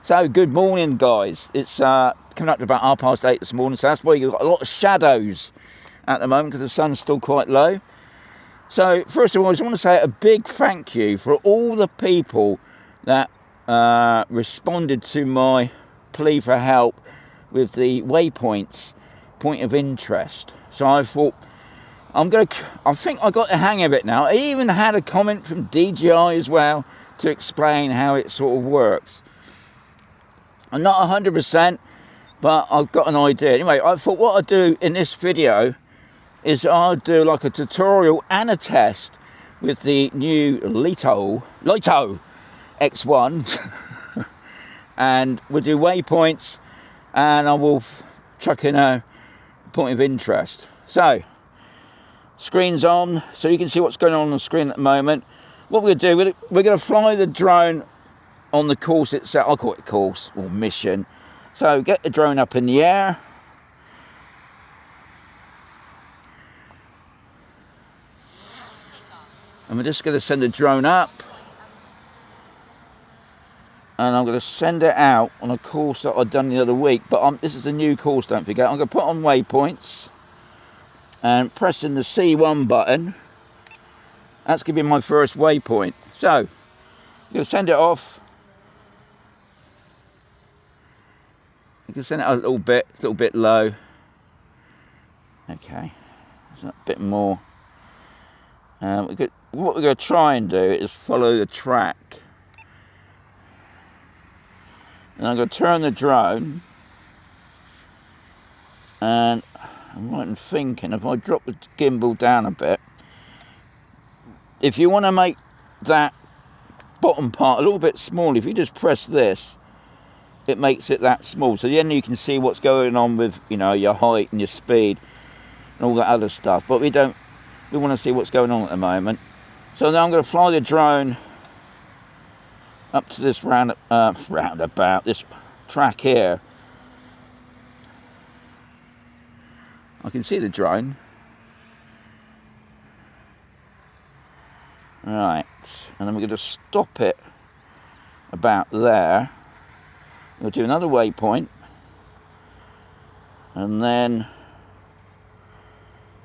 So good morning, guys. It's coming up to about 8:30 this morning, so that's why you've got a lot of shadows at the moment because the sun's still quite low. So first of all, I just want to say a big thank you for all the people that responded to my plea for help with the Waypoints point of interest. So I thought I think I got the hang of it now. I even had a comment from DJI as well to explain how it sort of works. I'm not 100%, but I've got an idea. Anyway, I thought what I'd do in this video is I'll do like a tutorial and a test with the new Lito X1 and we'll do waypoints and I will chuck in a point of interest. So, screen's on, so you can see what's going on the screen at the moment. What we're going to do, we're going to fly the drone on the course itself. I'll call it course or mission. So get the drone up in the air. And we're just going to send the drone up. And I'm going to send it out on a course that I've done the other week. But this is a new course, don't forget. I'm going to put on waypoints. And pressing the C1 button. That's going to be my first waypoint. So, I'm going to send it off. You can send it out a little bit low. Okay, so a bit more. What we're going to try and do is follow the track. And I'm going to turn the drone. And I'm right in thinking, if I drop the gimbal down a bit, if you want to make that bottom part a little bit small, if you just press this, it makes it that small, so then you can see what's going on with, you know, your height and your speed and all that other stuff. But we want to see what's going on at the moment. So now I'm going to fly the drone up to this roundabout, this track here. I can see the drone. Right, and then we're going to stop it about there. We'll do another waypoint, and then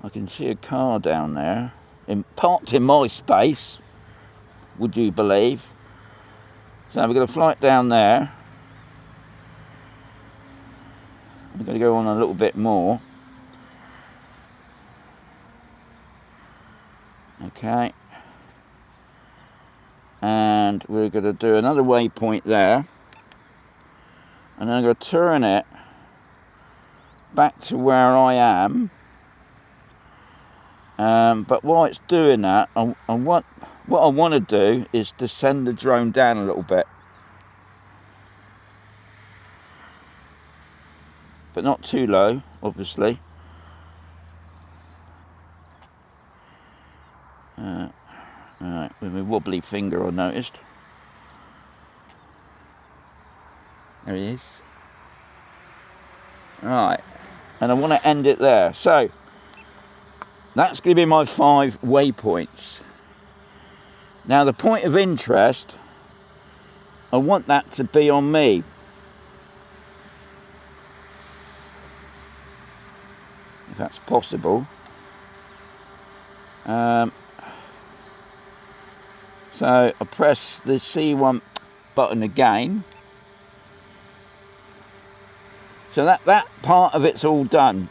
I can see a car down there, parked in my space, would you believe? So we're going to fly it down there. We're going to go on a little bit more. Okay. And we're going to do another waypoint there. And then I'm going to turn it back to where I am. But while it's doing that, what I want to do is to send the drone down a little bit. But not too low, obviously. Alright, with my wobbly finger I noticed. There he is. Right, and I want to end it there. So, that's going to be my 5 waypoints. Now the point of interest, I want that to be on me. If that's possible. So I press the C1 button again. So that part of it's all done.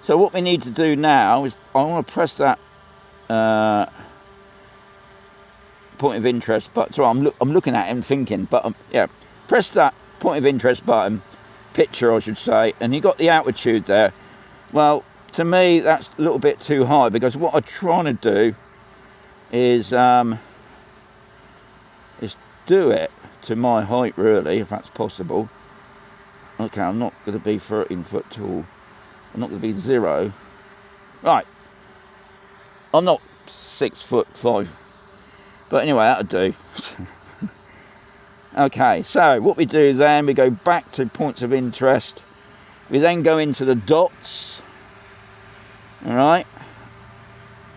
So what we need to do now is I want to press that point of interest button. So I'm looking at him thinking, but yeah, press that point of interest button, picture I should say, and you got the altitude there. Well, to me that's a little bit too high because what I'm trying to do is do it to my height really, if that's possible. Okay, I'm not going to be 13 foot tall. I'm not going to be 0. Right. I'm not 6'5". But anyway, that'll do. Okay, so what we do then, we go back to points of interest. We then go into the dots. Alright.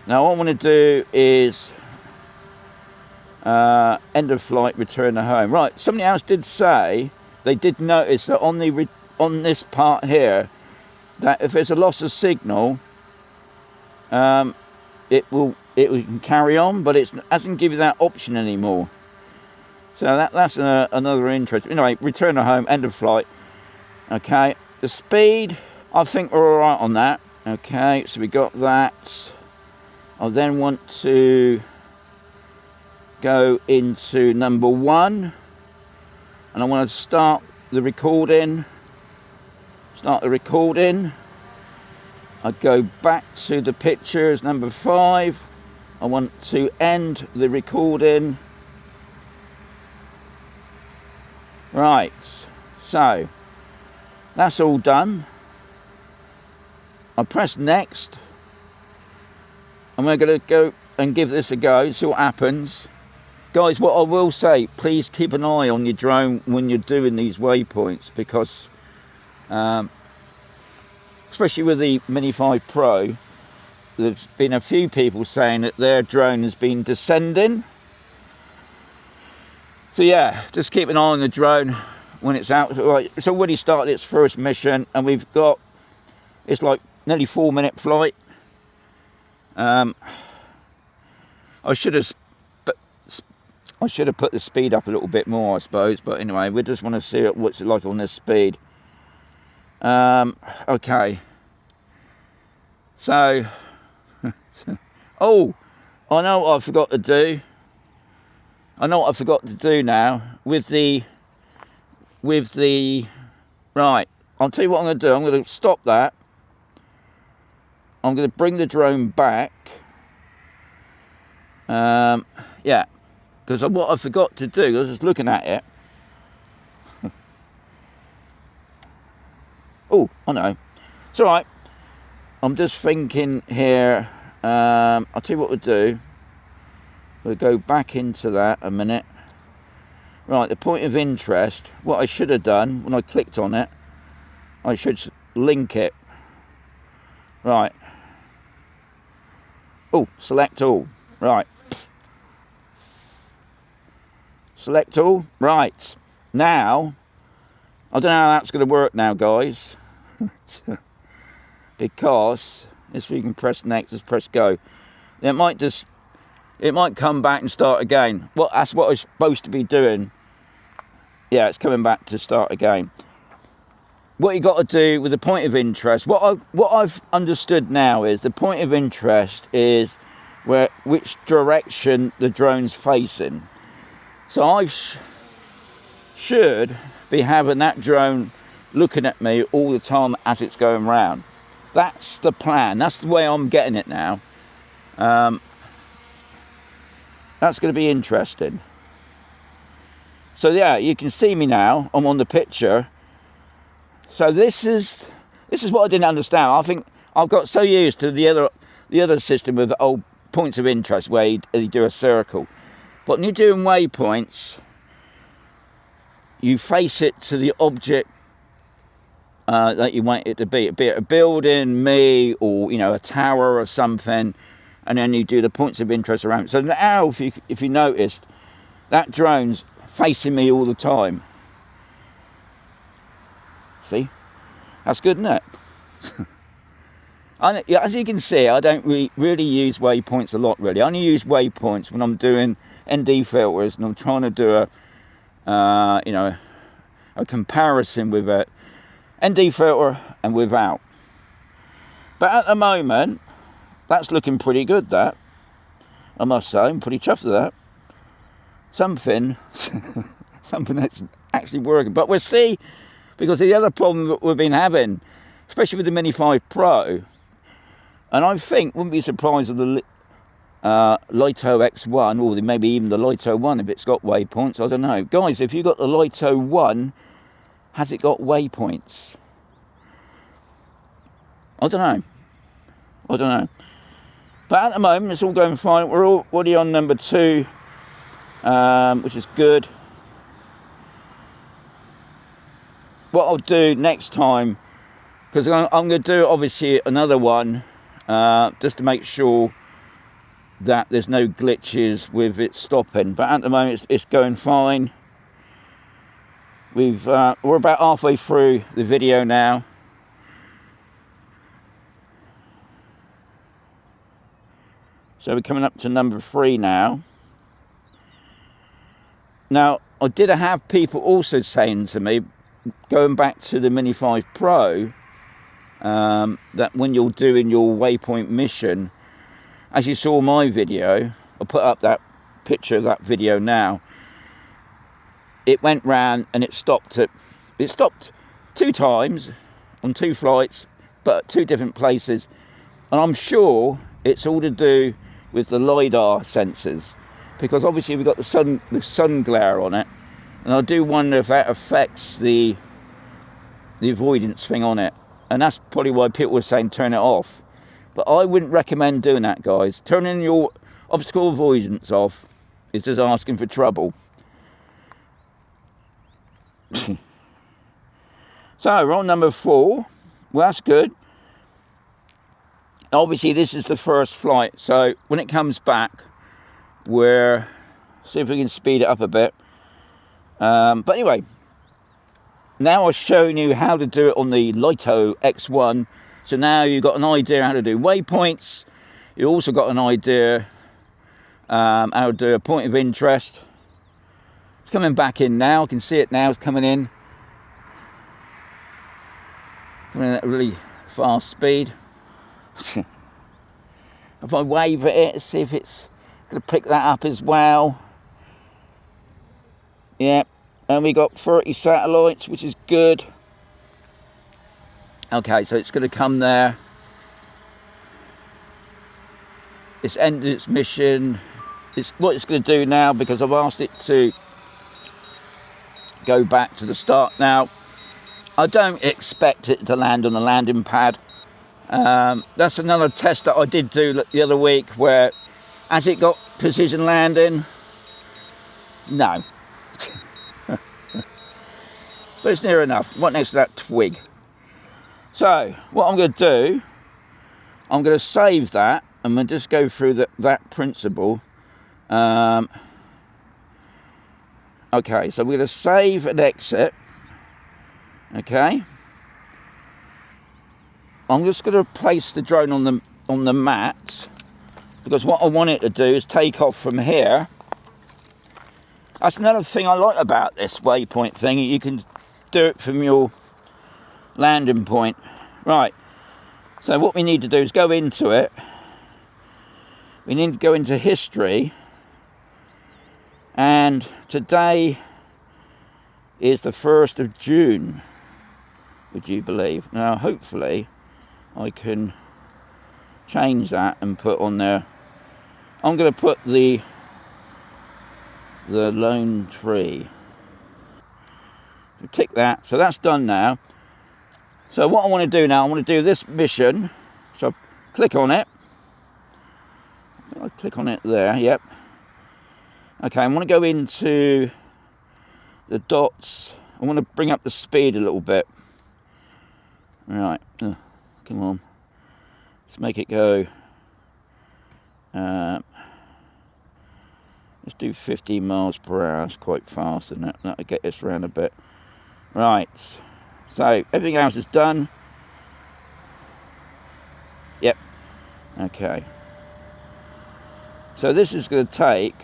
Now what I want to do is end of flight, return to home. Right, somebody else did say they did notice that on this part here, that if there's a loss of signal, it can carry on, but it hasn't given you that option anymore. So that's another interest. Anyway, return to home, end of flight. Okay, the speed, I think we're all right on that. Okay, so we got that. I then want to go into number 1, and I want to start the recording. I go back to the pictures, number 5. I want to end the recording. Right, so that's all done. I press next. And we're going to go and give this a go, see what happens. Guys, what I will say, please keep an eye on your drone when you're doing these waypoints, because especially with the Mini 5 Pro, there's been a few people saying that their drone has been descending. So yeah, just keep an eye on the drone when it's out. Right, it's already started its first mission, and it's like nearly 4-minute flight. I should have put the speed up a little bit more, I suppose, but anyway, we just want to see what's it like on this speed. Okay, so oh, I know what I forgot to do. Now with the right. I'll tell you what I'm going to do. I'm going to stop that. I'm going to bring the drone back. Yeah, because what I forgot to do, I was just looking at it. Oh, I know. It's all right. I'm just thinking here. I'll tell you what we'll do. We'll go back into that a minute. Right, the point of interest. What I should have done when I clicked on it, I should link it. Right. Oh, select all. Right. Select all. Right. Now, I don't know how that's going to work now, guys. Because if we can press next, let's press go. It might come back and start again. Well, that's what I was supposed to be doing. Yeah, it's coming back to start again. What you got to do with the point of interest, what I've understood now is the point of interest is which direction the drone's facing. So I should be having that drone looking at me all the time as it's going round. That's the plan. That's the way I'm getting it now. That's going to be interesting. So yeah, you can see me now. I'm on the picture. So this is what I didn't understand. I think I've got so used to the other system with the old points of interest where you do a circle. But when you're doing waypoints, you face it to the object that you want it to be it a building, me, or a tower or something, and then you do the points of interest around. So now, if you noticed, that drone's facing me all the time. See, that's good, isn't it? As you can see, I don't really use waypoints a lot. Really, I only use waypoints when I'm doing ND filters and I'm trying to do a comparison with a ND filter and without. But at the moment, that's looking pretty good. That, I must say, I'm pretty chuffed with that. Something that's actually working. But we'll see, because the other problem that we've been having, especially with the Mini 5 Pro, and I think, wouldn't be surprised if the Lito X1, or maybe even the Lito 1, if it's got waypoints, I don't know. Guys, if you got the Lito 1, has it got waypoints? I don't know. But at the moment, it's all going fine. We're already on number 2, which is good. What I'll do next time, because I'm going to do obviously another one, just to make sure that there's no glitches with it stopping, but at the moment it's going fine. We're about halfway through the video now. So we're coming up to number 3 now. Now, I did have people also saying to me, going back to the Mini 5 Pro, that when you're doing your Waypoint Mission, as you saw my video, I'll put up that picture of that video now, it went round and it stopped 2 times on 2 flights, but 2 different places. And I'm sure it's all to do with the LiDAR sensors, because obviously we've got the sun glare on it, and I do wonder if that affects the avoidance thing on it. And that's probably why people were saying turn it off. But I wouldn't recommend doing that, guys. Turning your obstacle avoidance off is just asking for trouble. So we're on number 4. Well, that's good. Obviously this is the first flight, so when it comes back, we'll see if we can speed it up a bit. But anyway, now I've shown you how to do it on the Lito X1. So now you've got an idea how to do waypoints. You also got an idea how to do a point of interest. It's coming back in now. I can see it now. It's coming in. Coming in at a really fast speed. If I wave at it, see if it's going to pick that up as well. Yeah, and we got 30 satellites, which is good. Okay, so it's going to come there. It's ended its mission. It's what it's going to do now, because I've asked it to go back to the start. Now, I don't expect it to land on the landing pad. That's another test that I did do the other week, where as it got precision landing, no. But it's near enough, right next to that twig. So what I'm going to do, I'm going to save that. I'm going to just go through that principle. Okay, so we're going to save and exit. Okay. I'm just going to place the drone on the mat, because what I want it to do is take off from here. That's another thing I like about this waypoint thing. You can do it from your landing point. Right, so what we need to do is go into it. We need to go into history, and today is the 1st of June, would you believe? Now hopefully I can change that and put on there. I'm going to put the lone tree. Tick that. So that's done now. So what I want to do now, I want to do this mission. So click on it. I think I click on it there. Yep. Okay, I want to go into the dots. I want to bring up the speed a little bit. All right. Come on. Let's make it go. Let's do 15 miles per hour. It's quite fast, and that'll get us around a bit. Right. So everything else is done. Yep. Okay. So this is going to take.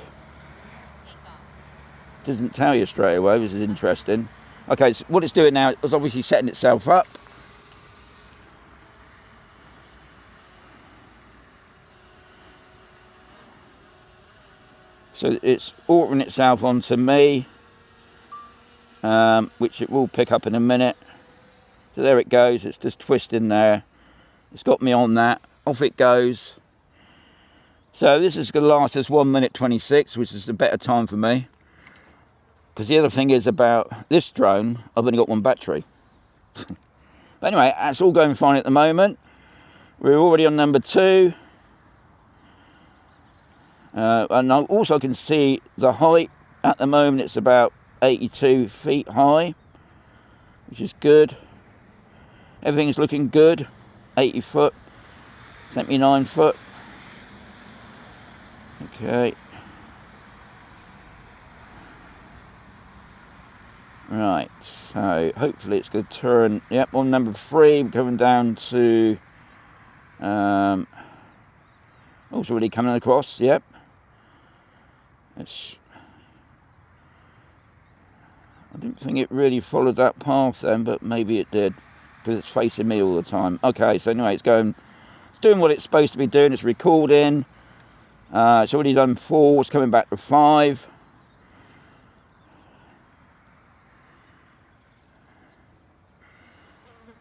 Doesn't tell you straight away. This is interesting. Okay. So what it's doing now is obviously setting itself up. So it's ordering itself onto me, which it will pick up in a minute. So there it goes, it's just twisting there. It's got me on that, off it goes. So this is going to last us 1 minute 26, which is a better time for me. Because the other thing is about this drone, I've only got 1 battery. But anyway, that's all going fine at the moment. We're already on number 2. And I also can see the height. At the moment it's about 82 feet high, which is good. Everything's looking good. 80 foot, 79 foot. Okay. Right, so hopefully it's going to turn. Yep, on number 3, going down to. Oh, it's already coming across. Yep. It's. I didn't think it really followed that path then, but maybe it did, because it's facing me all the time. Okay, so anyway, it's doing what it's supposed to be doing. It's recording. It's already done 4. It's coming back to 5.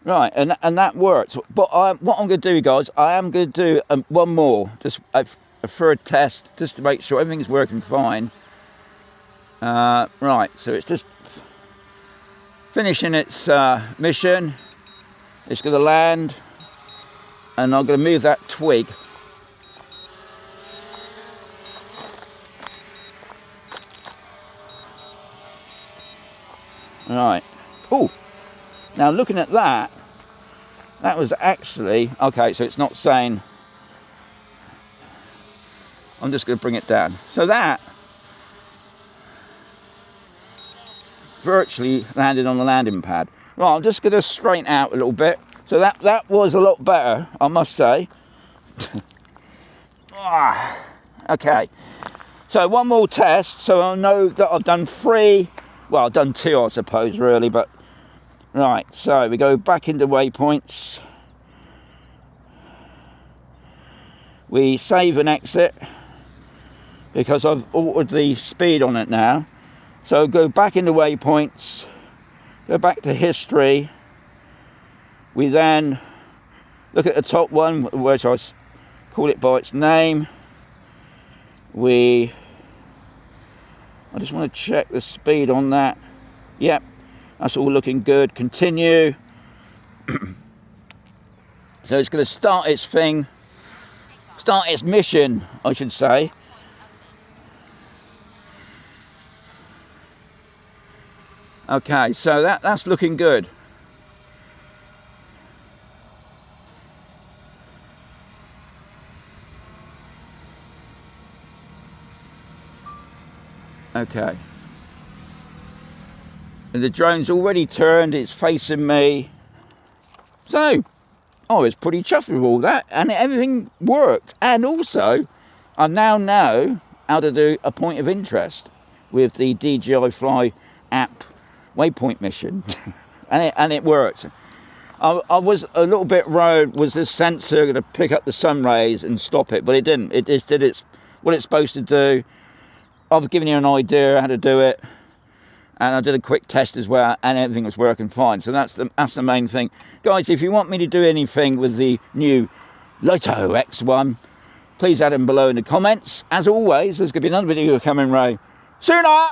Right, and that worked. But what I'm going to do, guys, I am going to do one more, just a third test, just to make sure everything's working fine. Right, so it's just finishing its mission. It's going to land, and I'm going to move that twig. Right. Oh, now looking at that, that was actually, okay, so it's not saying, I'm just going to bring it down. So that virtually landed on the landing pad. Right, I'm just going to straighten out a little bit. So that was a lot better, I must say. Okay, so one more test, so I know that I've done 3, well, I've done 2, I suppose, really, but right, so we go back into waypoints. We save and exit, because I've altered the speed on it now. So go back into waypoints, go back to history. We then look at the top one, which I call it by its name. I just want to check the speed on that. Yep, that's all looking good. Continue. So it's going to start its thing, start its mission, I should say. Okay, so that's looking good. Okay. And the drone's already turned, it's facing me. So, I was pretty chuffed with all that, and everything worked. And also, I now know how to do a point of interest with the DJI Fly app Waypoint Mission. and it worked. I was a little bit worried, was this sensor going to pick up the sun rays and stop it? But it didn't. It just did what it's supposed to do. I was giving you an idea how to do it, and I did a quick test as well, and everything was working fine. So that's the main thing. Guys, if you want me to do anything with the new Lito X1, please add them below in the comments. As always, there's going to be another video coming right sooner.